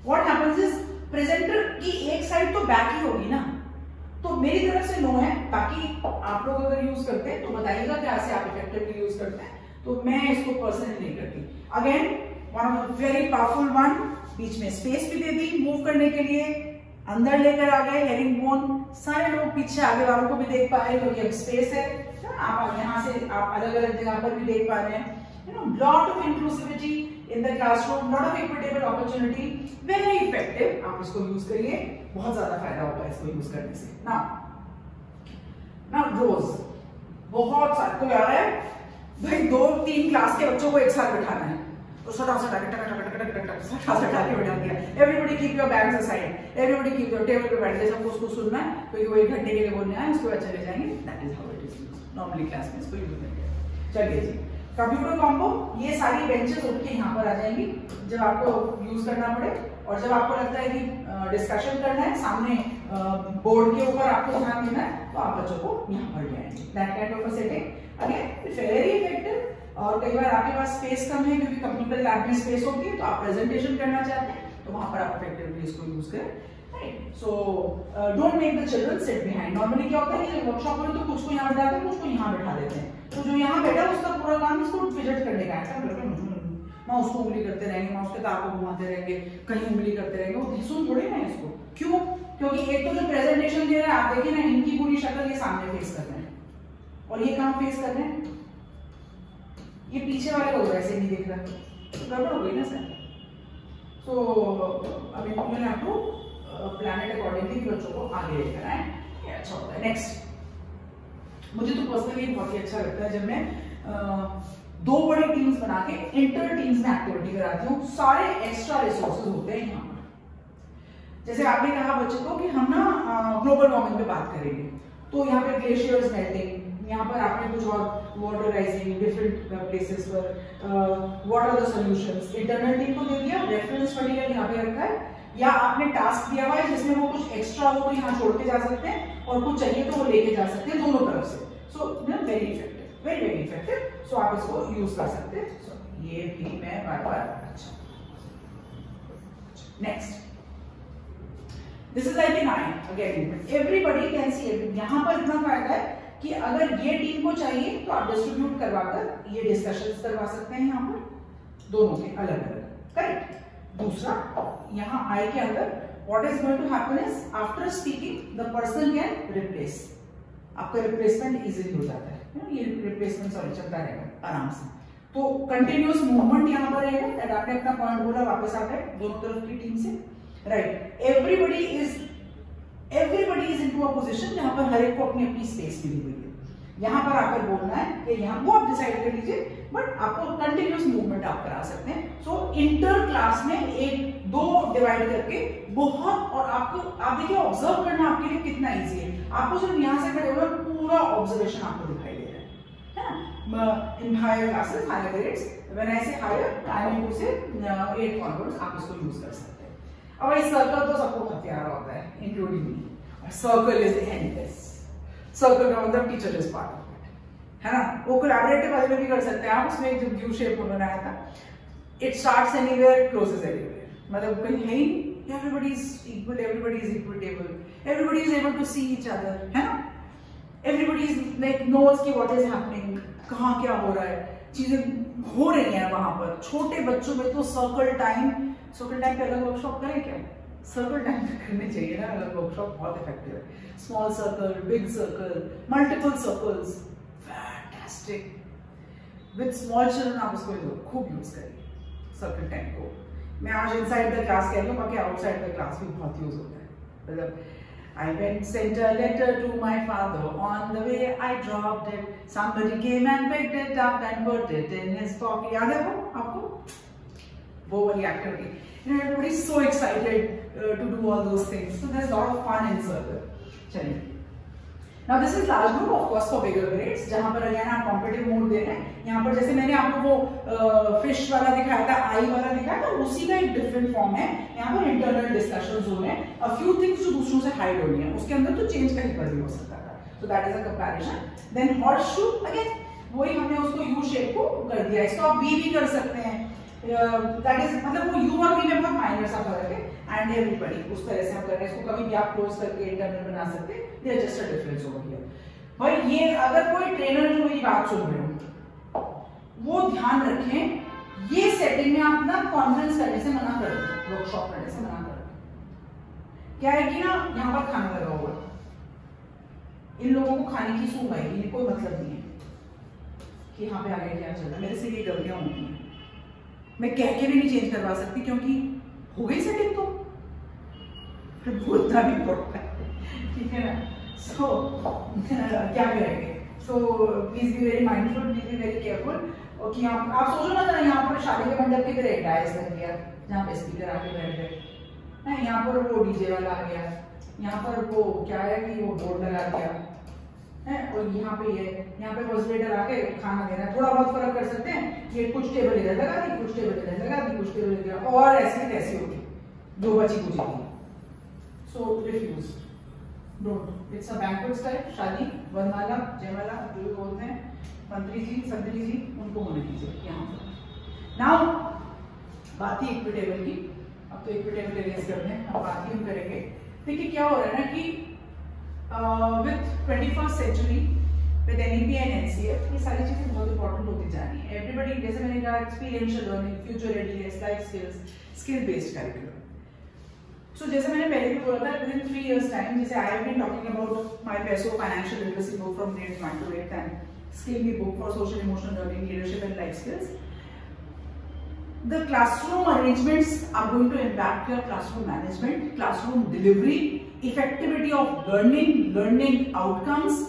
व्हाट हैपेंस इज प्रेजेंटर की एक साइड तो बैक ही होगी ना, तो मेरी तरफ से नो है। बाकी आप लोग अगर यूज करते हैं तो बताइएगा कैसे आप इफेक्टिवली यूज करते हैं, तो मैं इसको पर्सनली नहीं करती। Again one of the very powerful one, बीच में स्पेस भी दे दी मूव करने के लिए, अंदर लेकर आ गए हेरिंग बोन, सारे लोग पीछे आगे वालों को भी देख पा रहे हैं क्योंकि अब स्पेस है। आप यहाँ से आप अलग अलग जगह पर भी देख पा रहे हैं। You know, lot of inclusivity in the classroom, lot of equitable opportunity, very effective। आप इसको यूज करिए, बहुत ज्यादा फायदा होगा इसको यूज करने से। Now रोज बहुत सारे कोई आ रहा है भाई, 2-3 क्लास के बच्चों को एक साथ बिठाना है, तो सटा के बिठा दिया। Everybody keep your bags aside, everybody keep your table पे बैठ के सबको उसको सुनना है, कोई वो 1 घंटे के लिए बोलने आए, उसको अच्छा ले जाएंगे। That is how it is used normally class में, इसको यूज करेंगे। चलिए जी, कंप्यूटर कॉम्बो, ये सारी बेंचेस उठ के यहाँ पर आ जाएंगी जब आपको यूज करना पड़े, और जब आपको लगता है कि डिस्कशन करना है सामने बोर्ड के ऊपर आपको ध्यान देना है, तो आप बच्चों को यहाँ पर ले आएंगे। That kind of a setting again very effective. और कई बार आपके पास स्पेस कम है क्योंकि कंप्यूटर लैब में स्पेस होती है, तो आप प्रेजेंटेशन करना चाहते हैं तो वहां पर आप इफेक्टिवली इसको यूज करें, right. So don't make the children sit behind. Normally क्या होता है कि वर्कशॉप में तो कुछ को यहाँ बैठाते हैं, कुछ को यहाँ बैठा देते हैं, तो जो यहाँ बैठा उसका पूरा काम इसको फिजट करने का है, मैं उसको उंगली करते रहेंगे, मैं उसके तार को घुमाते रहेंगे, कहीं उंगली करते रहेंगे, वो सुन थोड़ी ना इसको। क्यों? क्योंकि एक तो जो प्रेजेंटेशन दे रहा है, आप देखिए ना, इनकी पूरी शक्ल ये सामने फेस कर रहे हैं और ये कहाँ फेस कर रहे हैं, ये पीछे वाले को वैसे नहीं दिख रहा, तो गड़बड़ हो गई ना सर। सो अब you have to plan it accordingly कि बच्चों को आगे लेकर आए, ये अच्छा होता है। नेक्स्ट, मुझे तो पर्सनली बहुत ही अच्छा लगता है जब मैं 2 बड़ी टीम्स बना के इंटर टीम्स में एक्टिविटी कराती हूँ। सारे एक्स्ट्रा रिसोर्सेज होते हैं यहाँ पर। जैसे आपने कहा बच्चों को कि हम ना ग्लोबल वार्मिंग पे बात करेंगे, तो यहाँ पे ग्लेशियर्स मेल्टिंग, यहाँ पर आपने कुछ और वाटर राइजिंग डिफरेंट प्लेसेस पर, what are the solutions, internal team को दे दिया, रेफरेंस मटेरियल यहाँ पे रखा है, या आपने टास्क दिया हुआ है जिसमें वो कुछ एक्स्ट्रा हो तो यहाँ छोड़ के जा सकते हैं और कुछ चाहिए तो वो लेके जा सकते हैं, दोनों तरफ से। So very effective, very very effective. So आप इसको यूज कर सकते हैं। so, ये भी मैं बार-बार, अच्छा next, this is like in I again, everybody can see. यहाँ पर इतना फायदा है कि अगर ये टीम को चाहिए तो आप डिस्ट्रीब्यूट करवाकर ये डिस्कशंस करवा सकते हैं यहाँ पर, दोनों के अलग अलग, करेक्ट। दूसरा, यहाँ आई के अंदर what is going to happen is after speaking the person can replace, आपका रिप्लेसमेंट इजीली हो जाता है, ये रिप्लेसमेंट सॉरी चलता रहेगा आराम से। तो कंटिन्यूअस मूवमेंट यहाँ पर रहेगा, दैट आपने अपना पॉइंट बोला वापस आता है दोनों तरफ की टीम से, right. Everybody is into a position जहां पर हर एक को अपनी अपनी स्पेस मिली हुई है। यहाँ पर आकर बोलना है कि यहाँ वो आप डिसाइड कर लीजिए, बट आपको कंटिन्यूअस मूवमेंट आप करा सकते हैं। सो इंटर क्लास में एक दो डिवाइड करके बहुत, और आपको आप देखिए ऑब्जर्व करना आपके लिए कितना इजी है। आपको सिर्फ यहाँ से खड़े हुए पूरा ऑब्जर्वेशन आपको दिखाई दे रहा है ना। In higher classes, higher grades, when I say higher, I mean to से 8 ऑनवर्ड्स आप इसको यूज कर सकते हैं। अब इस सर्कल तो सबको बहुत प्यारा होता है including me. Circle is endless, circle का मतलब teacher is part of it, है ना। वो कोलैबोरेटिव वाले में भी कर सकते हैं आप, उसमें जो व्यू शेप बनाया था, it starts anywhere closes anywhere, मतलब कहीं है ही everybody is equal, everybody is equitable, everybody is able to see each other, है ना। एवरीबॉडी इज लाइक नोज कि व्हाट इज हैपनिंग, कहाँ क्या हो रहा है, चीजें हो रही हैं वहां पर। छोटे बच्चों में तो सर्कल टाइम पे अलग वर्कशॉप करें क्या, सर्कल टाइम पे करने चाहिए ना अलग वर्कशॉप, बहुत इफेक्टिव है। Small circle, big circle, multiple circles, fantastic. With small children आप उसको खूब यूज करिए सर्कल टाइम को। मैं आज इनसाइड द क्लास कह रही हूँ, बाकी आउटसाइड द क्लास भी बहुत यूज होता है। मतलब I sent a letter to my father. On the way I dropped it. Somebody came and picked it up and put it in his pocket. याद है वो आपको? वो वाली activity. Everybody is so excited to do all those things. So there's a lot of fun in circle. चलिए. Now this is large group of course for bigger grades. जहाँ पर again आप competitive mode दे रहे हैं. यहाँ पर जैसे मैंने आपको वो fish वाला दिखाया था, आई वाला दिखाया था, उसी का एक different form है. यहाँ पर internal discussions हो रहे हैं. A few things जो दूसरों से hide हो रही हैं. उसके अंदर तो change कहीं पर भी हो सकता था. So that is a comparison. Then horseshoe again वही हमने उसको U shape को कर दिया. इसको आप V भी कर सकते हैं. That is मतलब वो U और V में बहुत माइनर सा फर्क है. And everybody उस तरह से हम कर रहे हैं. इसको कभी भी आप क्लोज करके इंटरनल बना सकते हैं. There is just a difference over here. भाई ये अगर कोई ट्रेनर जो मेरी बात सुन रहे हो, वो ध्यान रखें, ये सेटिंग में आप ना कॉन्फ्रेंस करने से मना कर दो, वर्कशॉप करने से मना कर दो। क्या है कि ना यहाँ पर खाना लगा हुआ, इन लोगों को खाने की सूंघ आएगी, इन्हें कोई मतलब नहीं है कि यहाँ पे आगे क्या चल रहा है। मेरे से ये गलतियां होती हैं, मैं कह के भी नहीं चेंज करवा सकती क्योंकि हो गई सेटिंग, तो फिर बोलना भी पड़ता है, ठीक है ना। सो क्या करेंगे, so please be very mindful, please be very careful. और कि आप सोचो ना जरा, यहाँ पर शादी के मंडप की तरह एक डायस लग गया जहाँ पे स्पीकर आके बैठ गए, यहाँ पर वो डीजे वाला आ गया, यहाँ पर वो क्या है कि वो बोर्ड लगा दिया है, और यहाँ पे ये यहाँ पे फैसिलिटेटर आके खाना दे रहा है। थोड़ा बहुत फर्क कर सकते हैं, ये कुछ टेबल इधर लगा दी, कुछ टेबल इधर लगा दी, कुछ टेबल इधर, और ऐसी कैसी होगी जो बची कुछ नहीं। So refuse, don't, it's a banquet style, शादी, वरमाला, जयमाला जो भी बोलते हैं, मंत्री जी, संतरी जी, उनको होने दीजिए यहाँ पर। नाउ बात ही इक्विटेबल की, अब तो इक्विटेबल इरेज करते हैं, अब बात ही हम करेंगे। देखिए क्या हो रहा है ना कि with 21st century with NEP and NCF ये सारी चीजें बहुत इंपॉर्टेंट होती जा रही है। एवरीबॉडी, जैसे मैंने कहा, experiential learning, future readiness, life skills, skill based curriculum. So जैसे मैंने पहले भी बोला था, विद इन 3 years टाइम, जैसे I have been talking about my PESO financial literacy book from grades 1 to 8 and skill B book for social emotional learning, leadership and life skills. The classroom arrangements are going to impact your classroom management, classroom delivery, effectivity of learning, learning outcomes,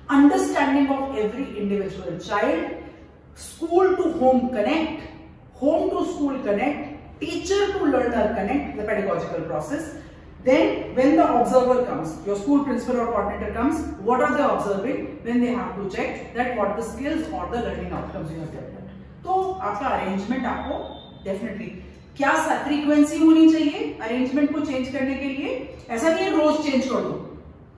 understanding of every individual child, school to home connect, home to school connect, teacher to learner connect, the pedagogical process. Then when the observer comes, your school principal or coordinator comes, what are they observing? When they have to check that what the skills or the learning outcomes you have developed. तो आपका arrangement आपको definitely क्या frequency होनी चाहिए arrangement को change करने के लिए। ऐसा नहीं है रोज चेंज कर दो,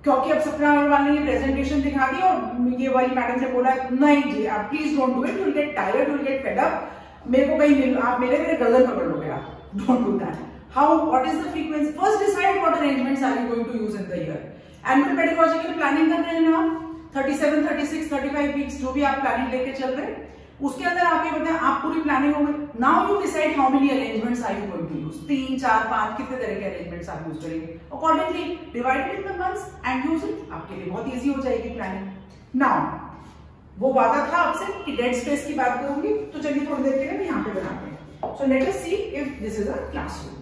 क्योंकि अब सपना वाले ने प्रेजेंटेशन दिखा दी और ये वाली मैडम ने बोला नहीं जी आप please don't do it, you will get tired, you will get fed up, मेरे को कहीं आप मेरे गर्दन पकड़ लोगे, आप don't do that. How, what is the frequency, first decide what arrangements are you going to use in the year. Annual pedagogical planning कर रहे हैं ना आप, 37, 36, 35 वीक्स जो भी आप प्लानिंग लेके चल रहे हैं, उसके अंदर आप ये बताएं, आप पूरी प्लानिंग हो गई। Now you decide how many arrangements are you going to use, 3, 4, 5 कितने तरह के अरेंजमेंट्स आप यूज करेंगे। Accordingly divided in the months and use it, आपके लिए बहुत इजी हो जाएगी प्लानिंग। नाउ वो वादा था आपसे कि डेड स्पेस की बात करूंगी, तो चलिए थोड़ी देर के लिए यहाँ पे बनाते हैं। So let us see if this is a classroom.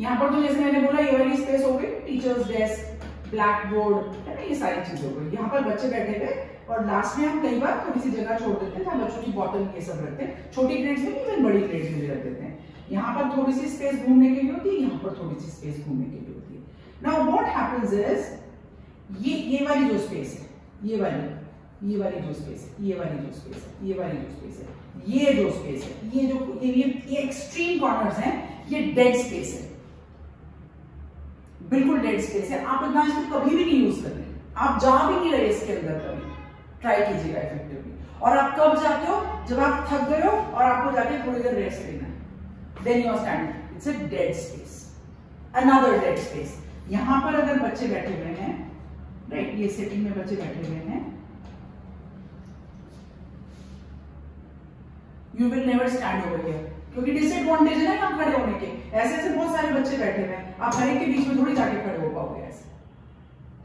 यहाँ पर तो जैसे मैंने बोला ये वाली स्पेस हो गई, टीचर्स डेस्क, ब्लैक बोर्ड, है ना, ये सारी चीजें हो गई। यहाँ पर बच्चे बैठे हुए और लास्ट में हम कई बार थोड़ी सी जगह छोड़ देते हैं जहाँ बच्चों की बॉटल ये सब रखते हैं, छोटी ग्रेड्स में इवन बड़ी ग्रेड्स में भी रख देते हैं। यहाँ पर थोड़ी सी स्पेस घूमने के लिए होती है, यहाँ पर थोड़ी सी स्पेस घूमने के लिए होती है। नाउ व्हाट हैपेंस इज ये वाली जो स्पेस है, ये वाली जो स्पेस है, ये वाली जो स्पेस है, ये वाली जो स्पेस है, ये जो स्पेस है, ये जो ये एक्सट्रीम कॉर्नर्स हैं, ये डेड स्पेस है, बिल्कुल डेड स्पेस है। आप इतना इसको कभी भी नहीं यूज कर रहे, आप जा भी नहीं रहे इसके अंदर, कभी ट्राई कीजिएगा इफेक्टिवली। और आप कब जाते हो, जब आप थक गए हो और आपको जाके थोड़ी देर रेस्ट लेना है, then you are standing, it's a dead space, another dead space. यहां पर अगर बच्चे बैठे हुए हैं, राइट, ये सेटिंग में बच्चे बैठे हुए हैं, you will never stand over here, क्योंकि डिसएडवांटेज है ना यहाँ खड़े होने के। ऐसे ऐसे बहुत सारे बच्चे बैठे हुए हैं, आप हर एक के बीच में थोड़ी जाके खड़े हो पाओगे ऐसे,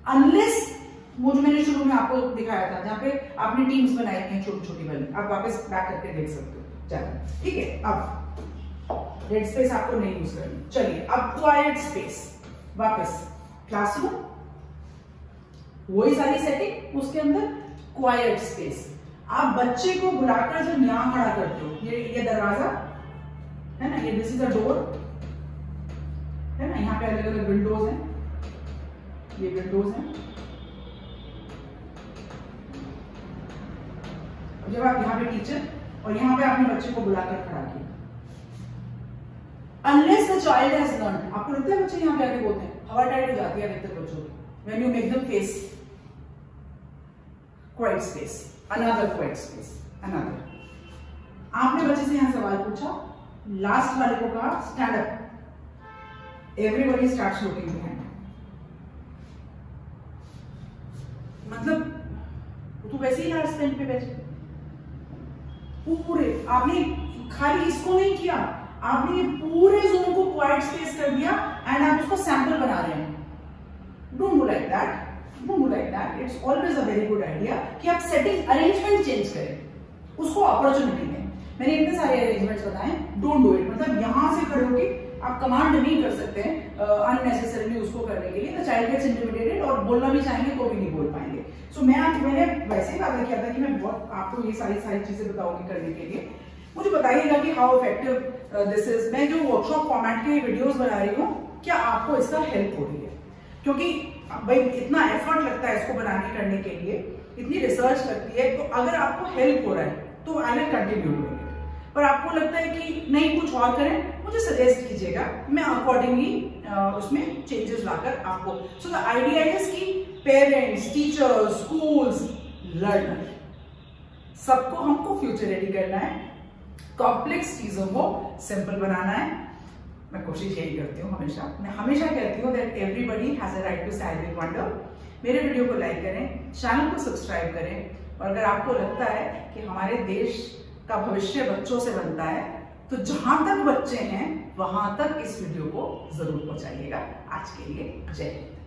अनलेस वो जो मैंने शुरू में आपको दिखाया था जहाँ पे आपने टीम्स बनाई थी छोटी छोटी वाली, आप वापस बैक करके देख सकते हो जाकर, ठीक है। अब रेड स्पेस आपको नहीं यूज करनी। चलिए अब क्वाइट स्पेस, वापस क्लासरूम, वही सारी सेटिंग, उसके अंदर क्वाइट स्पेस। आप बच्चे को बुलाकर जब यहां खड़ा करते हो, ये दरवाजा है ना, ये दिस इज अ डोर है ना, यहाँ पे अलग अलग विंडोज हैं, ये विंडोज हैं। जब आप यहाँ पे टीचर और यहाँ पे आपने बच्चे को बुलाकर खड़ा किया, unless the child has learned, आपको लगता है बच्चे यहाँ पे आके बोलते हैं, हवा टाइट हो जाती है अधिकतर बच्चों की, when you make them face quite space, another quite space, another. आपने बच्चे से यहां सवाल पूछा, लास्ट वाले को कहा stand up, everybody starts looking behind, मतलब तो वैसे ही लास्ट बेंच पे बैठे पूरे, आपने खाली इसको नहीं किया, आपने ये पूरे जोन को क्वाइट स्पेस कर दिया एंड आप उसको सैंपल बना रहे हैं। Don't do like that, don't do like that, it's always a very good idea कि आप सेटिंग अरेंजमेंट चेंज करें, उसको अपॉर्चुनिटी दें। मैंने इतने सारे अरेंजमेंट्स बताए, डोंट डू इट, मतलब यहां से खड़े होकर आप कमांड नहीं कर सकते हैं अननेसेसरीली उसको करने के लिए, तो चाइल्ड गेट्स इंटिमिडेटेड और बोलना भी चाहेंगे तो भी नहीं बोल पाएंगे। सो मैंने वैसे ही वादा किया था कि मैं बहुत आपको ये सारी चीजें बताऊंगी करने के लिए। मुझे बताइएगा कि हाउ इफेक्टिव दिस इज। मैं जो वर्कशॉप फॉर्मेट के वीडियोस बना रही हूँ, क्या आपको इसका हेल्प हो रही है? क्योंकि भाई इतना एफर्ट लगता है इसको बनाने करने के लिए, इतनी रिसर्च लगती है, तो अगर आपको हेल्प हो रहा है तो I will continue doing it. पर आपको लगता है कि नहीं कुछ और करें, मुझे सजेस्ट कीजिएगा, मैं अकॉर्डिंगली उसमें चेंजेस लाकर आपको। सो द आइडिया इज कि पेरेंट्स, टीचर्स, स्कूल्स, लर्नर, सबको हमको फ्यूचर रेडी करना है, कॉम्प्लेक्स चीजों को सिंपल बनाना है। मैं कोशिश यही करती हूँ हमेशा, मैं हमेशा कहती हूँ that everybody has a right to silent wonder. मेरे वीडियो को लाइक करें, चैनल को सब्सक्राइब करें, और अगर आपको लगता है कि हमारे देश का भविष्य बच्चों से बनता है, तो जहां तक बच्चे हैं वहां तक इस वीडियो को जरूर पहुंचाइएगा। आज के लिए जय हिंद।